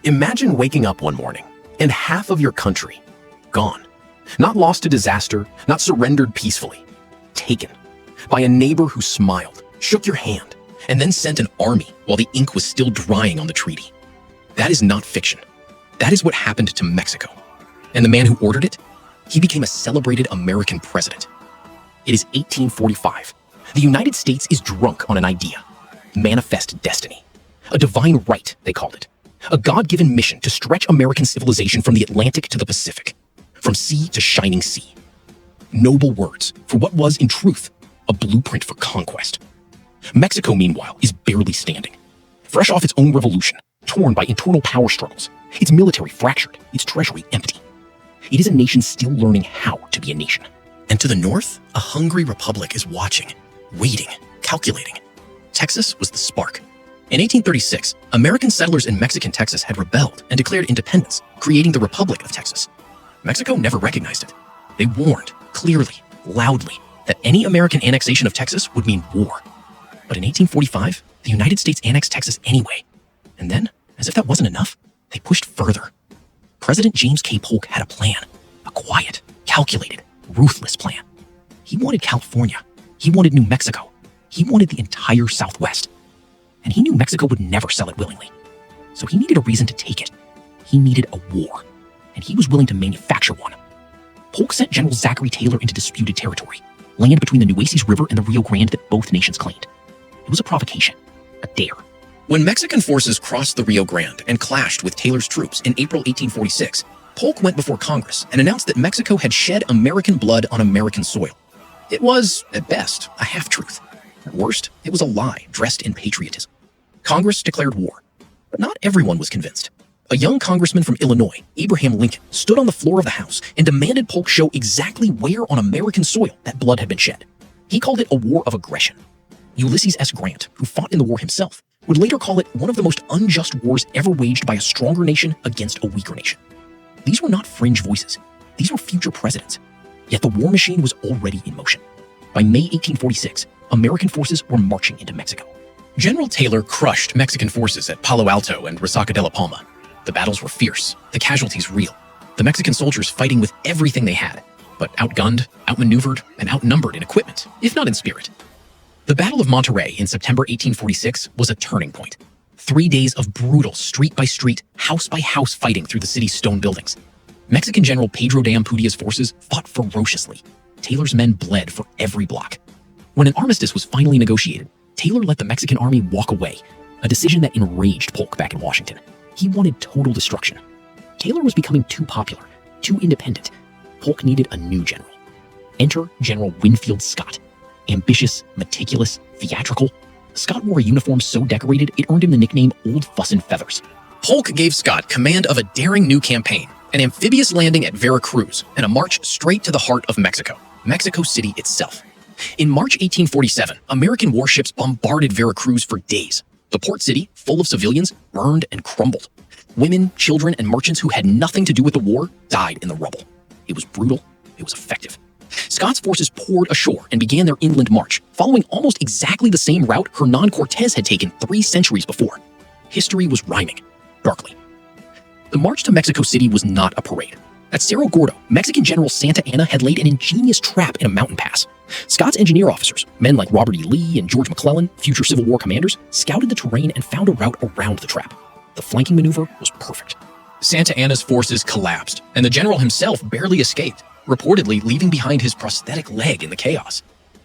Imagine waking up one morning and half of your country gone. Not lost to disaster, not surrendered peacefully. Taken by a neighbor who smiled, shook your hand, and then sent an army while the ink was still drying on the treaty. That is not fiction. That is what happened to Mexico. And the man who ordered it, he became a celebrated American president. It is 1845. The United States is drunk on an idea. Manifest destiny. A divine right, they called it. A God-given mission to stretch American civilization from the Atlantic to the Pacific. From sea to shining sea. Noble words for what was, in truth, a blueprint for conquest. Mexico, meanwhile, is barely standing. Fresh off its own revolution, torn by internal power struggles, its military fractured, its treasury empty. It is a nation still learning how to be a nation. And to the north, a hungry republic is watching, waiting, calculating. Texas was the spark. In 1836, American settlers in Mexican Texas had rebelled and declared independence, creating the Republic of Texas. Mexico never recognized it. They warned, clearly, loudly, that any American annexation of Texas would mean war. But in 1845, the United States annexed Texas anyway. And then, as if that wasn't enough, they pushed further. President James K. Polk had a plan, a quiet, calculated, ruthless plan. He wanted California. He wanted New Mexico. He wanted the entire Southwest. And he knew Mexico would never sell it willingly. So he needed a reason to take it. He needed a war. And he was willing to manufacture one. Polk sent General Zachary Taylor into disputed territory, land between the Nueces River and the Rio Grande that both nations claimed. It was a provocation, a dare. When Mexican forces crossed the Rio Grande and clashed with Taylor's troops in April 1846, Polk went before Congress and announced that Mexico had shed American blood on American soil. It was, at best, a half-truth. At worst, it was a lie dressed in patriotism. Congress declared war, but not everyone was convinced. A young congressman from Illinois, Abraham Lincoln, stood on the floor of the House and demanded Polk show exactly where on American soil that blood had been shed. He called it a war of aggression. Ulysses S. Grant, who fought in the war himself, would later call it one of the most unjust wars ever waged by a stronger nation against a weaker nation. These were not fringe voices. These were future presidents. Yet the war machine was already in motion. By May 1846, American forces were marching into Mexico. General Taylor crushed Mexican forces at Palo Alto and Resaca de la Palma. The battles were fierce, the casualties real. The Mexican soldiers fighting with everything they had, but outgunned, outmaneuvered, and outnumbered in equipment, if not in spirit. The Battle of Monterrey in September 1846 was a turning point. 3 days of brutal street-by-street, house-by-house fighting through the city's stone buildings. Mexican General Pedro de Amputia's forces fought ferociously. Taylor's men bled for every block. When an armistice was finally negotiated, Taylor let the Mexican army walk away, a decision that enraged Polk back in Washington. He wanted total destruction. Taylor was becoming too popular, too independent. Polk needed a new general. Enter General Winfield Scott. Ambitious, meticulous, theatrical. Scott wore a uniform so decorated it earned him the nickname Old Fussin' Feathers. Polk gave Scott command of a daring new campaign, an amphibious landing at Veracruz, and a march straight to the heart of Mexico, Mexico City itself. In March 1847, American warships bombarded Veracruz for days. The port city, full of civilians, burned and crumbled. Women, children, and merchants who had nothing to do with the war died in the rubble. It was brutal. It was effective. Scott's forces poured ashore and began their inland march, following almost exactly the same route Hernan Cortez had taken 3 centuries before. History was rhyming, darkly. The march to Mexico City was not a parade. At Cerro Gordo, Mexican General Santa Anna had laid an ingenious trap in a mountain pass. Scott's engineer officers, men like Robert E. Lee and George McClellan, future Civil War commanders, scouted the terrain and found a route around the trap. The flanking maneuver was perfect. Santa Anna's forces collapsed, and the general himself barely escaped, reportedly leaving behind his prosthetic leg in the chaos.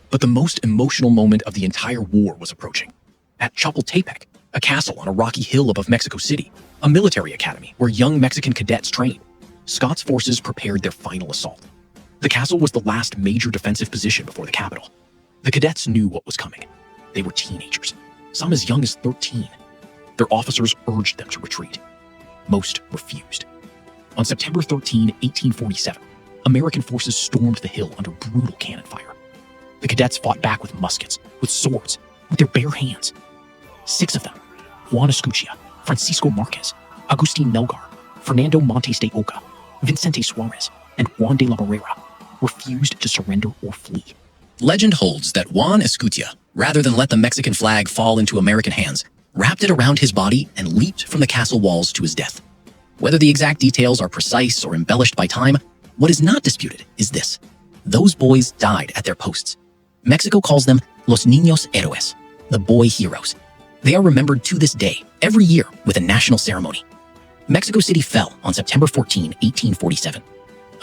But the most emotional moment of the entire war was approaching. At Chapultepec, a castle on a rocky hill above Mexico City, a military academy where young Mexican cadets trained, Scott's forces prepared their final assault. The castle was the last major defensive position before the capital. The cadets knew what was coming. They were teenagers, some as young as 13. Their officers urged them to retreat. Most refused. On September 13, 1847, American forces stormed the hill under brutal cannon fire. The cadets fought back with muskets, with swords, with their bare hands. 6 of them, Juan Escutia, Francisco Marquez, Agustin Melgar, Fernando Montes de Oca, Vicente Suarez, and Juan de la Barrera, refused to surrender or flee. Legend holds that Juan Escutia, rather than let the Mexican flag fall into American hands, wrapped it around his body and leaped from the castle walls to his death. Whether the exact details are precise or embellished by time, what is not disputed is this: those boys died at their posts. Mexico calls them Los Niños Héroes, the boy heroes. They are remembered to this day, every year, with a national ceremony. Mexico City fell on September 14, 1847.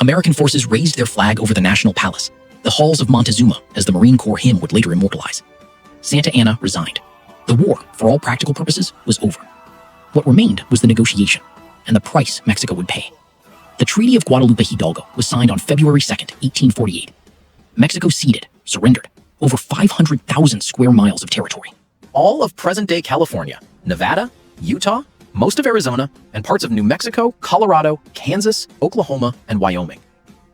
American forces raised their flag over the National Palace, the halls of Montezuma, as the Marine Corps hymn would later immortalize. Santa Anna resigned. The war, for all practical purposes, was over. What remained was the negotiation, and the price Mexico would pay. The Treaty of Guadalupe-Hidalgo was signed on February 2, 1848. Mexico ceded, surrendered, over 500,000 square miles of territory. All of present-day California, Nevada, Utah, most of Arizona, and parts of New Mexico, Colorado, Kansas, Oklahoma, and Wyoming.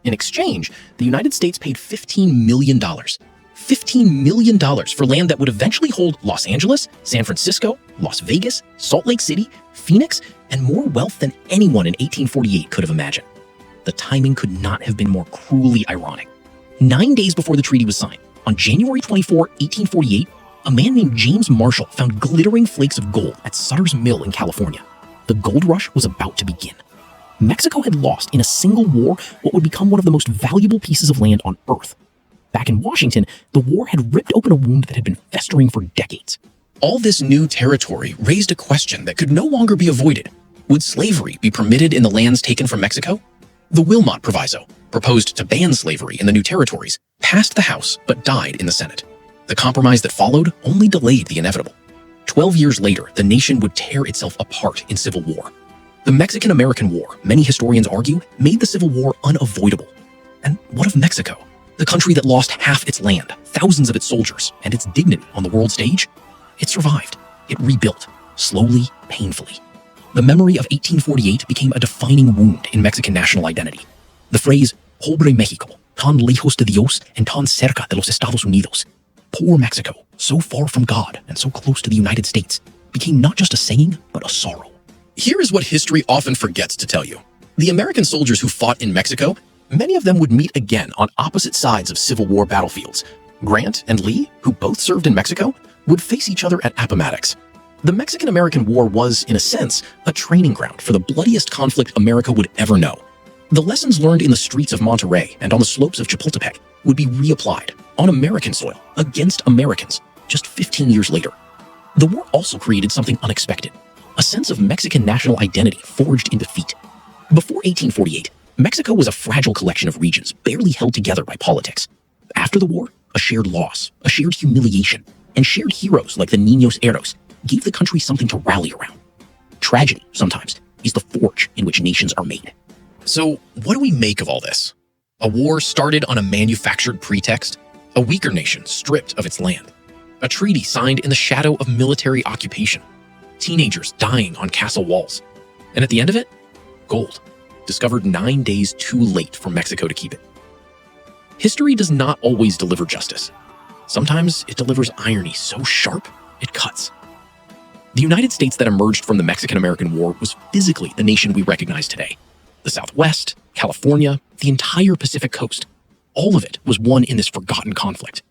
In exchange, the United States paid $15 million. $15 million for land that would eventually hold Los Angeles, San Francisco, Las Vegas, Salt Lake City, Phoenix, and more wealth than anyone in 1848 could have imagined. The timing could not have been more cruelly ironic. 9 days before the treaty was signed, on January 24, 1848, a man named James Marshall found glittering flakes of gold at Sutter's Mill in California. The gold rush was about to begin. Mexico had lost in a single war what would become one of the most valuable pieces of land on Earth. Back in Washington, the war had ripped open a wound that had been festering for decades. All this new territory raised a question that could no longer be avoided. Would slavery be permitted in the lands taken from Mexico? The Wilmot Proviso, proposed to ban slavery in the new territories, passed the House but died in the Senate. The compromise that followed only delayed the inevitable. 12 years later, the nation would tear itself apart in civil war. The Mexican-American War, many historians argue, made the Civil War unavoidable. And what of Mexico? The country that lost half its land, thousands of its soldiers, and its dignity on the world stage? It survived. It rebuilt, slowly, painfully. The memory of 1848 became a defining wound in Mexican national identity. The phrase, Pobre México, tan lejos de Dios and tan cerca de los Estados Unidos, poor Mexico, so far from God and so close to the United States, became not just a saying, but a sorrow. Here is what history often forgets to tell you. The American soldiers who fought in Mexico, many of them would meet again on opposite sides of Civil War battlefields. Grant and Lee, who both served in Mexico, would face each other at Appomattox. The Mexican-American War was, in a sense, a training ground for the bloodiest conflict America would ever know. The lessons learned in the streets of Monterrey and on the slopes of Chapultepec would be reapplied on American soil against Americans just 15 years later. The war also created something unexpected, a sense of Mexican national identity forged in defeat. Before 1848, Mexico was a fragile collection of regions barely held together by politics. After the war, a shared loss, a shared humiliation, and shared heroes like the Niños Héroes gave the country something to rally around. Tragedy, sometimes, is the forge in which nations are made. So, what do we make of all this? A war started on a manufactured pretext, a weaker nation stripped of its land, a treaty signed in the shadow of military occupation, teenagers dying on castle walls, and at the end of it, gold, discovered 9 days too late for Mexico to keep it. History does not always deliver justice. Sometimes it delivers irony so sharp, it cuts. The United States that emerged from the Mexican-American War was physically the nation we recognize today. The Southwest, California, the entire Pacific coast, all of it was won in this forgotten conflict.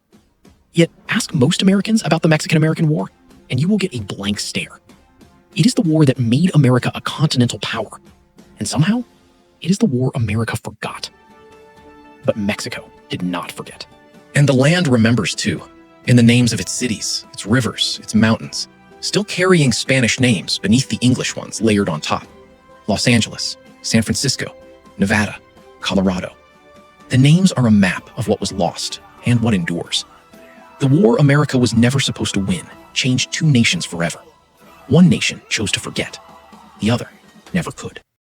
Yet ask most Americans about the Mexican-American War, and you will get a blank stare. It is the war that made America a continental power, and somehow, it is the war America forgot. But Mexico did not forget. And the land remembers too, in the names of its cities, its rivers, its mountains, still carrying Spanish names beneath the English ones layered on top. Los Angeles, San Francisco, Nevada, Colorado. The names are a map of what was lost and what endures. The war America was never supposed to win changed two nations forever. One nation chose to forget. The other never could.